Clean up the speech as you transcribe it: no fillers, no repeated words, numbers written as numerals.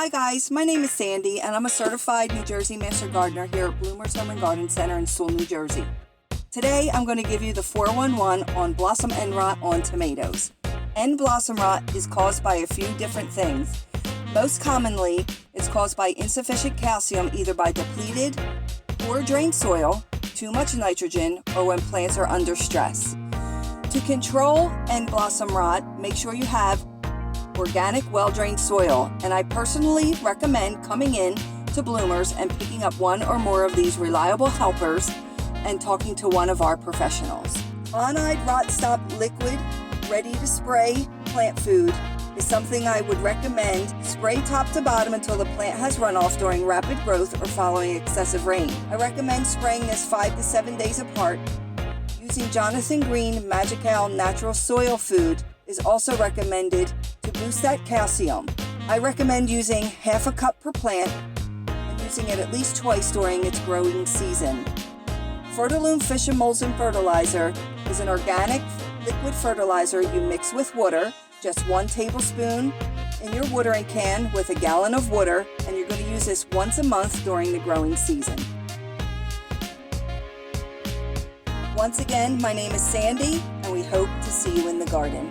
Hi guys, my name is Sandy and I'm a Certified New Jersey Master Gardener here at Bloomer's Home and Garden Center in Sewell, New Jersey. Today I'm going to give you the 411 on blossom end rot on tomatoes. End blossom rot is caused by a few different things. Most commonly, it's caused by insufficient calcium, either by depleted, poor drained soil, too much nitrogen, or when plants are under stress. To control end blossom rot, make sure you have organic, well-drained soil, and I personally recommend coming in to Bloomers and picking up one or more of these reliable helpers and talking to one of our professionals. BONIDE Rot Stop Liquid Ready to Spray Plant Food is something I would recommend. Spray top to bottom until the plant has runoff during rapid growth or following excessive rain. I recommend spraying this 5 to 7 days apart. Using Jonathan Green Magical Natural Soil Food is also recommended to boost that calcium. I recommend using half a cup per plant and using it at least twice during its growing season. FERTI-LOME Fish Emulsion Fertilizer is an organic liquid fertilizer you mix with water, just 1 tablespoon in your watering can with a gallon of water, and you're going to use this once a month during the growing season. Once again, my name is Sandy, and we hope to see you in the garden.